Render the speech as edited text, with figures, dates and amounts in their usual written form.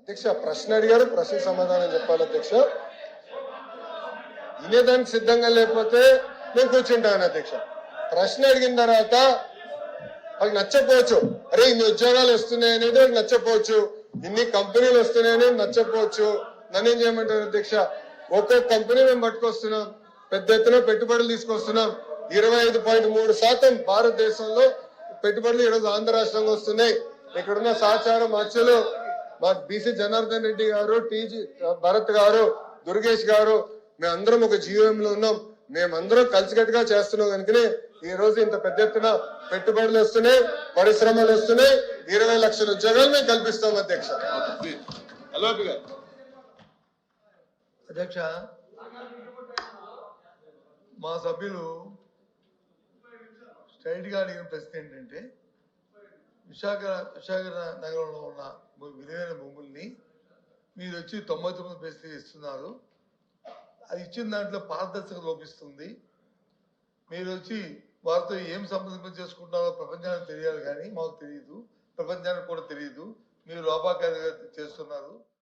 అధ్యక్ష ప్రశ్న అడిగారు, ప్రశ్న సమాధానం చెప్పాలి అధ్యక్ష. వినేదానికి సిద్ధంగా లేకపోతే నేను కూర్చుంటాను అధ్యక్ష. ప్రశ్న అడిగిన తర్వాత వాళ్ళకి నచ్చపోవచ్చు, అరే ఇన్ని ఉద్యోగాలు వస్తున్నాయి అనేది వాళ్ళకి నచ్చపోవచ్చు, ఇన్ని కంపెనీలు వస్తున్నాయని నచ్చపోవచ్చు. నన్నేం చేయమంటారు అధ్యక్ష? ఒక్కొక్క కంపెనీ మేము పట్టుకొస్తున్నాం, పెద్ద ఎత్తున పెట్టుబడులు తీసుకొస్తున్నాం. 25.3% భారతదేశంలో పెట్టుబడులు ఈరోజు ఆంధ్ర రాష్ట్రంగా వస్తున్నాయి. ఇక్కడున్న సహచారం మత్స్యులు మా బీసీ జనార్దన్ రెడ్డి గారు, టీజీ భరత్ గారు, దుర్గేష్ గారు, మేమందరం ఒక జీవోఎంలో ఉన్నాం. మేమందరం కలిసికట్టుగా చేస్తున్నాం కనుకనే ఈ రోజు ఇంత పెద్ద ఎత్తున పెట్టుబడులు వస్తున్నాయి, పరిశ్రమలు వస్తున్నాయి. 20 లక్షల ఉద్యోగాలు మేము కల్పిస్తాం అధ్యక్ష. అధ్యక్ష, మా సభ్యులు స్ట్రైట్ గా అడిగిన ప్రశ్న ఏంటంటే విశాఖ నగరంలో ఉన్న విలువైన భూముల్ని మీరు వచ్చి 99 పైసలు ఇస్తున్నారు. అది ఇచ్చిన దాంట్లో పారదర్శకత లోపిస్తుంది. మీరు వచ్చి వారితో ఏం సంబంధం చేసుకుంటున్నారో ప్రపంచానికి తెలియాలి, కానీ మాకు తెలియదు, ప్రపంచానికి కూడా తెలియదు. మీరు లోపాకారిగా చేస్తున్నారు.